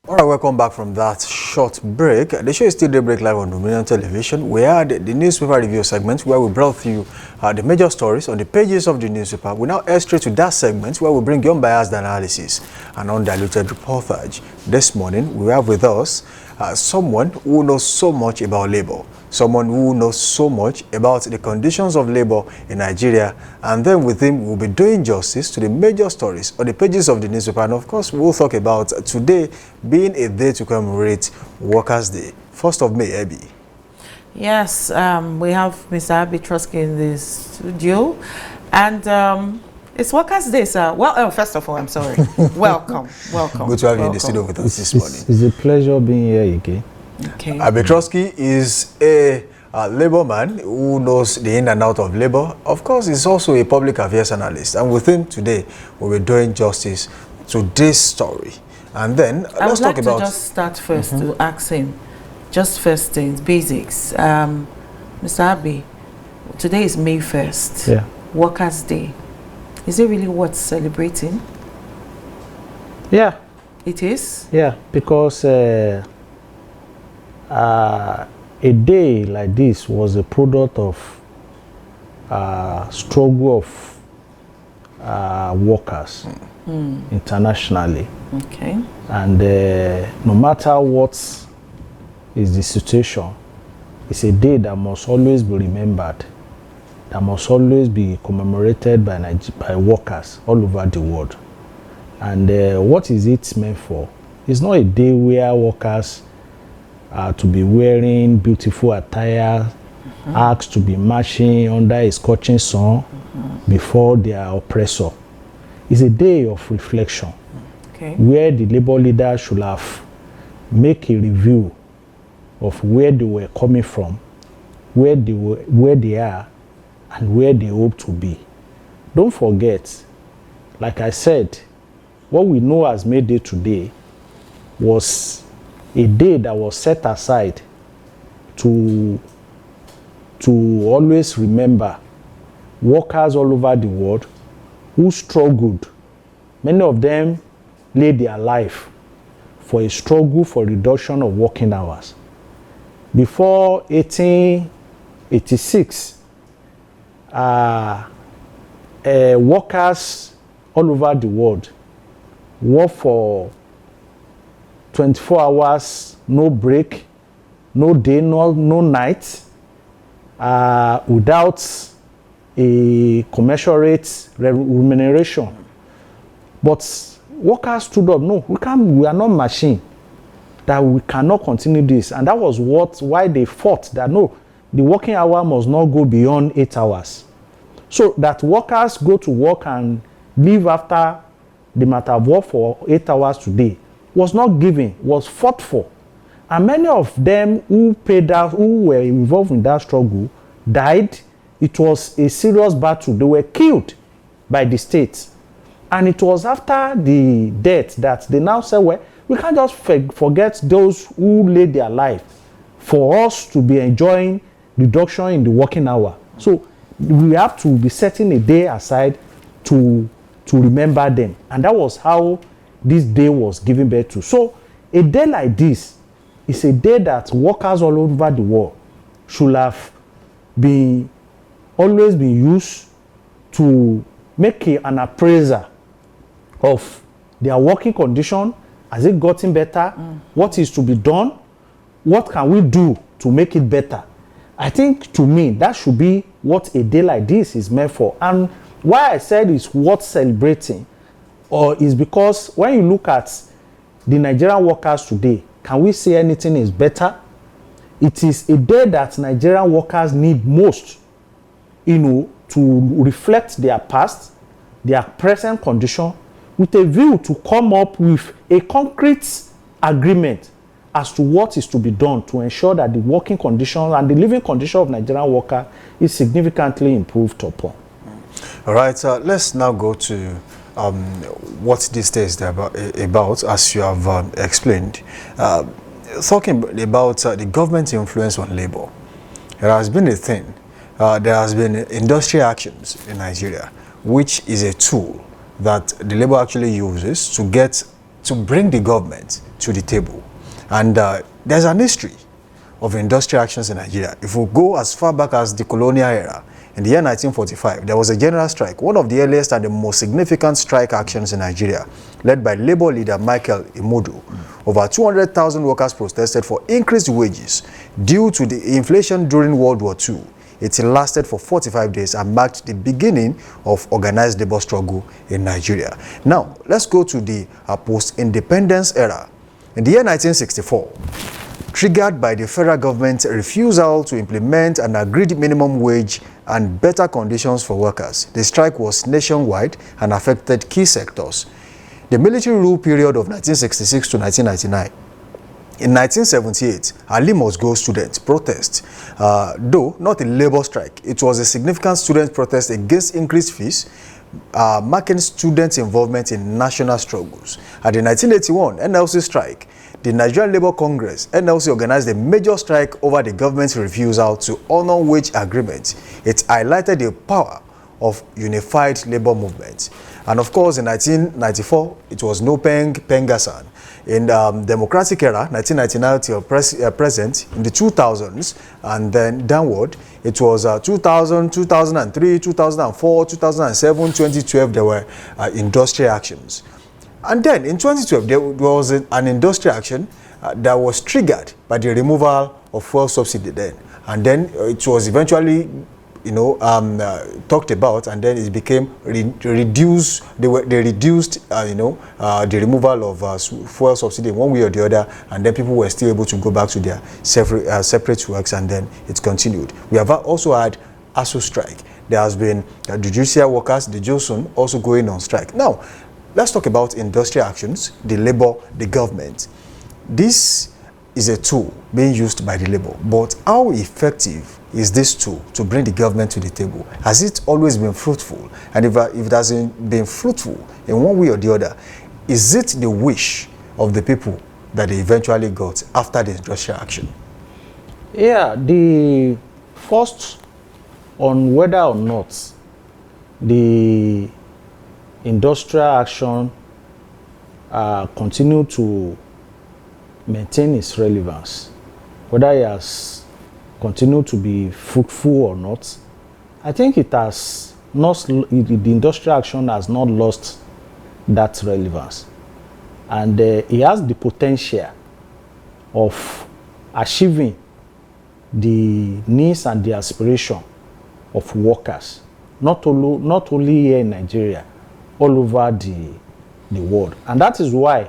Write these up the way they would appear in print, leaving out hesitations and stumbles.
All right, welcome back from that short break. The show is still Daybreak Live on Dominion Television. We had the newspaper review segment where we brought you the major stories on the pages of the newspaper. We now head straight to that segment where we bring you unbiased analysis and undiluted reportage. This morning, we have with us someone who knows so much about labor, someone who knows so much about the conditions of labor in Nigeria, and then with him we'll be doing justice to the major stories on the pages of the newspaper. And of course, we'll talk about today being a day to commemorate Workers' Day, 1st of May, Abby. Yes, we have Mr. Abby Trusky in the studio, and it's Workers' Day, sir. Well, first of all, I'm sorry. welcome. Good to have you in the studio with us this morning. It's a pleasure being here again. Okay. Abby Trusky is a labor man who knows the in and out of labor. Of course, he's also a public affairs analyst, and with him today, we'll be doing justice to this story. And then let's talk about. I would like to just start first to ask him, just first things, basics. Mr. Abby, today is May 1st. Yeah. Workers' Day. Is it really worth celebrating? Yeah. It is? Yeah, because a day like this was a product of struggle of workers internationally. Okay. And no matter what is the situation, it's a day that must always be remembered, that must always be commemorated by workers all over the world. And what is it meant for? It's not a day where workers are to be wearing beautiful attire, asked to be marching under a scorching sun before their oppressor. It's a day of reflection, where the labor leaders should have make a review of where they were coming from, where they are, and where they hope to be. Don't forget, like I said, what we know as May Day today was a day that was set aside to always remember workers all over the world who struggled. Many of them laid their life for a struggle for reduction of working hours. Before 1886, workers all over the world work for 24 hours, no break, no day, no night, without a commensurate remuneration. But workers stood up, no, we are not machine, that we cannot continue this. And that was why they fought that no, the working hour must not go beyond 8 hours. So that workers go to work and leave after the matter of work for 8 hours today was not given, was fought for. And many of them who were involved in that struggle died. It was a serious battle. They were killed by the state. And it was after the death that they now said, well, we can't just forget those who laid their life for us to be enjoying reduction in the working hour. So we have to be setting a day aside to remember them. And that was how this day was given birth to. So a day like this is a day that workers all over the world should have always been used to make an appraiser of their working condition. Has it gotten better? What is to be done? What can we do to make it better? I think, to me, that should be what a day like this is meant for. And why I said it's worth celebrating is because when you look at the Nigerian workers today, can we say anything is better? It is a day that Nigerian workers need most, to reflect their past, their present condition, with a view to come up with a concrete agreement as to what is to be done to ensure that the working conditions and the living condition of Nigerian worker is significantly improved upon. All right, let's now go to what this day is about, as you have explained. Talking about the government's influence on labor, there has been a thing. There has been industrial actions in Nigeria, which is a tool that the labor actually uses to get to bring the government to the table. And there's an history of industrial actions in Nigeria. If we go as far back as the colonial era, in the year 1945, there was a general strike, one of the earliest and the most significant strike actions in Nigeria, led by labor leader Michael Imodu. Over 200,000 workers protested for increased wages due to the inflation during World War II. It lasted for 45 days and marked the beginning of organized labor struggle in Nigeria. Now, let's go to the post-independence era. In the year 1964, triggered by the federal government's refusal to implement an agreed minimum wage and better conditions for workers, the strike was nationwide and affected key sectors. The military rule period of 1966 to 1999. In 1978, Ali must go students protest, though not a labor strike. It was a significant student protest against increased fees, marking students' involvement in national struggles. At the 1981 NLC strike, the Nigerian Labour Congress, NLC, organized a major strike over the government's refusal to honor wage agreements. It highlighted the power of unified labor movement. And of course, in 1994, it was no Peng Pengasan. In the democratic era, 1999 till present, in the 2000s, and then downward, it was 2000, 2003, 2004, 2007, 2012, there were industrial actions. And then in 2012, there was an industrial action that was triggered by the removal of fuel subsidy then. And then it was eventually, talked about, and then it became reduced. They reduced, the removal of fuel subsidy in one way or the other, and then people were still able to go back to their separate works, and then it continued. We have also had ASU strike. There has been the judicial workers, the JOSUN, also going on strike. Now, let's talk about industrial actions, the labor, the government. This is a tool being used by the labor, but how effective is this tool to bring the government to the table? Has it always been fruitful? And if it hasn't been fruitful in one way or the other, is it the wish of the people that they eventually got after the industrial action? Yeah, the first on whether or not the industrial action continue to maintain its relevance, whether it has continued to be fruitful or not, I think it has not, the industrial action has not lost that relevance. And it has the potential of achieving the needs and the aspiration of workers, not only here in Nigeria, all over the world. And that is why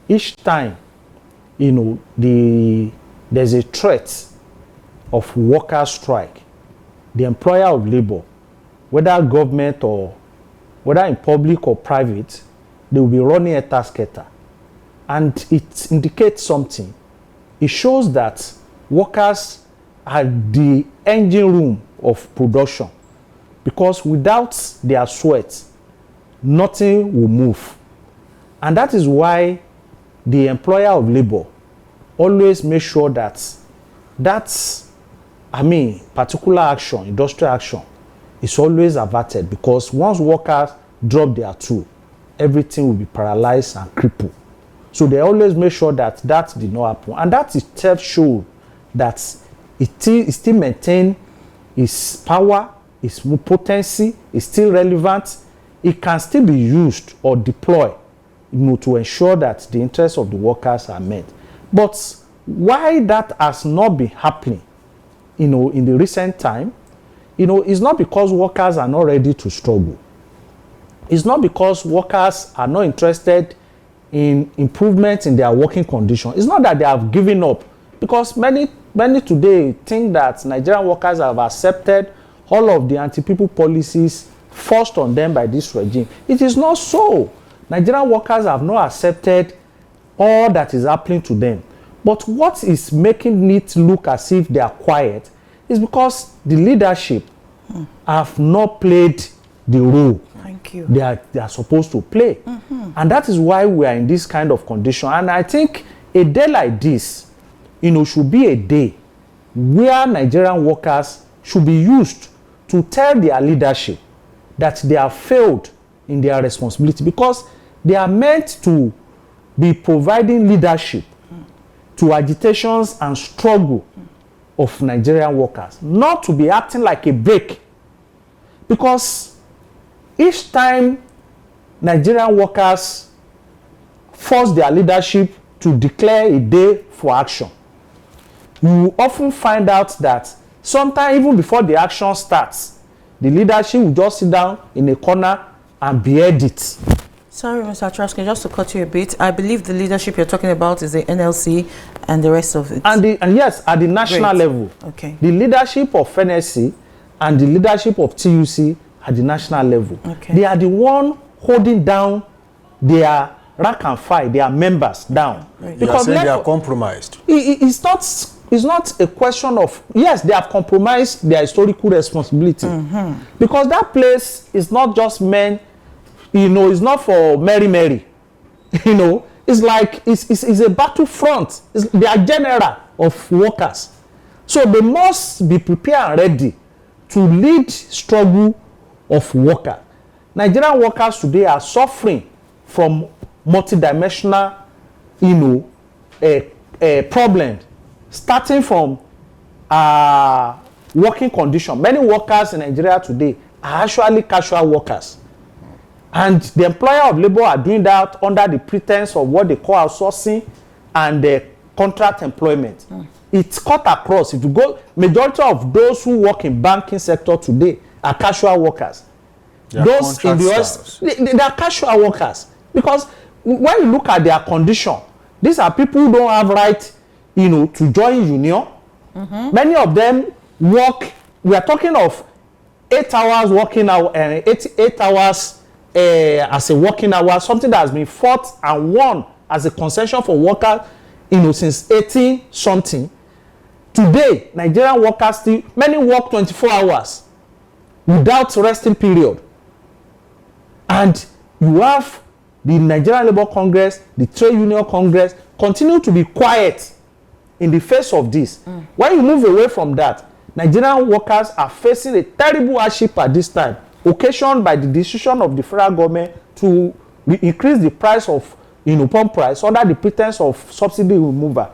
each time, there's a threat of worker strike, the employer of labor, whether government or whether in public or private, they will be running a tasketa. And it indicates something. It shows that workers are the engine room of production, because without their sweat, nothing will move. And that is why the employer of labor always make sure that particular action, industrial action, is always averted, because once workers drop their tool, everything will be paralyzed and crippled. So they always make sure that did not happen. And that itself shows that it still maintain its power, its potency, is still relevant. It can still be used or deployed to ensure that the interests of the workers are met. But why that has not been happening, in the recent time, it's not because workers are not ready to struggle. It's not because workers are not interested in improvement in their working condition. It's not that they have given up, because many today think that Nigerian workers have accepted all of the anti-people policies forced on them by this regime. It is not so. Nigerian workers have not accepted all that is happening to them. But what is making it look as if they are quiet is because the leadership have not played the role they are supposed to play. And that is why we are in this kind of condition. And I think a day like this, should be a day where Nigerian workers should be used to tell their leadership that they have failed in their responsibility, because they are meant to be providing leadership to agitations and struggle of Nigerian workers, not to be acting like a brake. Because each time Nigerian workers force their leadership to declare a day for action, you often find out that sometimes even before the action starts, the leadership will just sit down in a corner and behead it. Sorry, Mr. Trusky, just to cut you a bit, I believe the leadership you're talking about is the NLC and the rest of it. And yes, at the national level. Okay. The leadership of NSC and the leadership of TUC at the national level. Okay. They are the one holding down their rank and file, their members down. Right. Because they are compromised. It's not a question of, yes, they have compromised their historical responsibility. Because that place is not just meant, it's not for Mary. It's like, it's a battlefront. They are general of workers. So they must be prepared and ready to lead struggle of workers. Nigerian workers today are suffering from multidimensional, problem, starting from working condition. Many workers in Nigeria today are actually casual workers. And the employer of labor are doing that under the pretense of what they call outsourcing and contract employment. It's cut across. If you go, majority of those who work in banking sector today are casual workers. Those in the US, they are casual workers. Because when you look at their condition, these are people who don't have right, to join union. Many of them work, we are talking of 8 hours working hour, 8 hours as a working hour, something that has been fought and won as a concession for workers, since 18 something. Today, Nigerian workers still, many work 24 hours without resting period. And you have the Nigerian Labour Congress, the Trade Union Congress, continue to be quiet in the face of this. When you move away from that, Nigerian workers are facing a terrible hardship at this time, occasioned by the decision of the federal government to increase the price of pump price under the pretense of subsidy removal.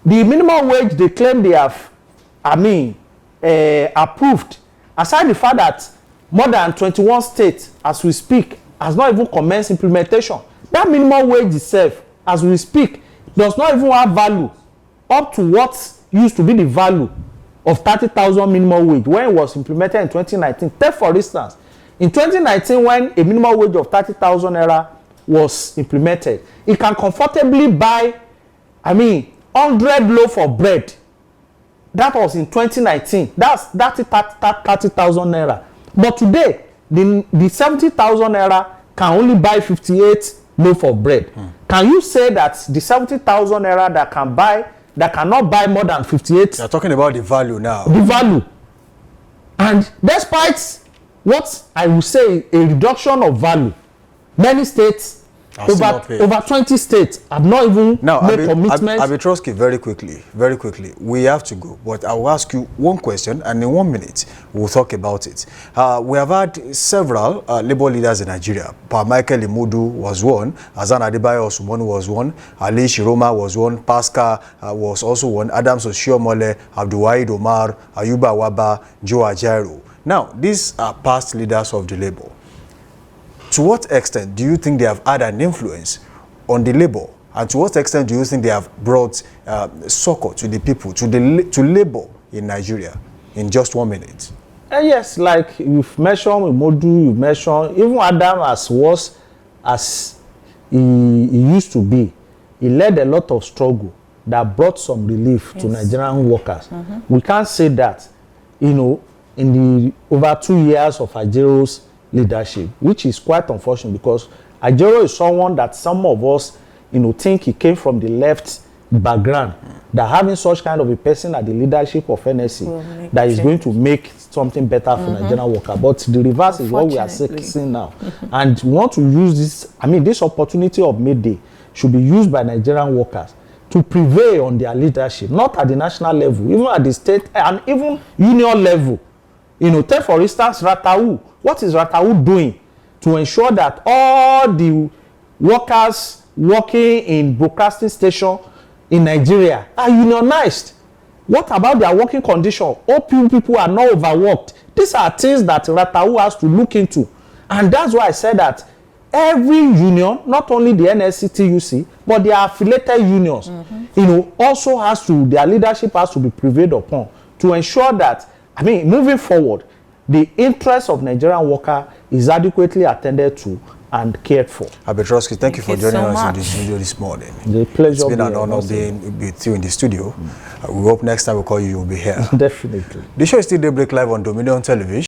The minimum wage they claim they have, approved, aside the fact that more than 21 states, as we speak, has not even commenced implementation. That minimum wage itself, as we speak, does not even have value up to what used to be the value of 30,000 minimum wage when it was implemented in 2019. Take for instance, in 2019 when a minimum wage of 30,000 naira was implemented, it can comfortably buy, 100 loaf of bread. That was in 2019. That's 30,000 naira. But today, the 70,000 naira can only buy 58 loaf of bread. Can you say that the 70,000 naira that cannot buy more than 58? You're talking about the value now. The value. And despite what I will say a reduction of value, many states, over 20 states have not even made commitments. Abitroski, very quickly, we have to go, but I will ask you one question, and in 1 minute we'll talk about it. We have had several labor leaders in Nigeria. Pa Michael Imudu was one, Azan Adebayo Osumonu was one, Ali Shiroma was one, Pascal was also one, Adams Oshiomole, Abdulwahid Omar, Ayuba Waba, Joe Ajaero. Now, these are past leaders of the labor. To what extent do you think they have had an influence on the labor? And to what extent do you think they have brought succor to the people, to labor in Nigeria? In just 1 minute. Yes, like you've mentioned Imodu, you've mentioned even Adam as was as he used to be. He led a lot of struggle that brought some relief to Nigerian workers. We can't say that, in the over 2 years of Ajero's leadership, which is quite unfortunate because Ajero is someone that some of us, think he came from the left background, that having such kind of a person at the leadership of NSC that is going to make something better for Nigerian workers. But the reverse is what we are seeing now. And we want to use this, this opportunity of May Day should be used by Nigerian workers to prevail on their leadership, not at the national level, even at the state and even union level. Take for instance Ratau. What is Ratau doing to ensure that all the workers working in broadcasting station in Nigeria are unionized. What about their working condition? All people are not overworked. These are things that Ratau has to look into. And that's why I said that every union, not only the NSCTUC, but their affiliated unions, also has to, their leadership has to be prevailed upon to ensure that, moving forward, the interest of Nigerian worker is adequately attended to and cared for. Abetrosky, thank you for joining us in the studio this morning. The pleasure. It's been an honor being with you in the studio. We hope next time we call you, you'll be here. Definitely. The show is still Daybreak Live on Dominion Television.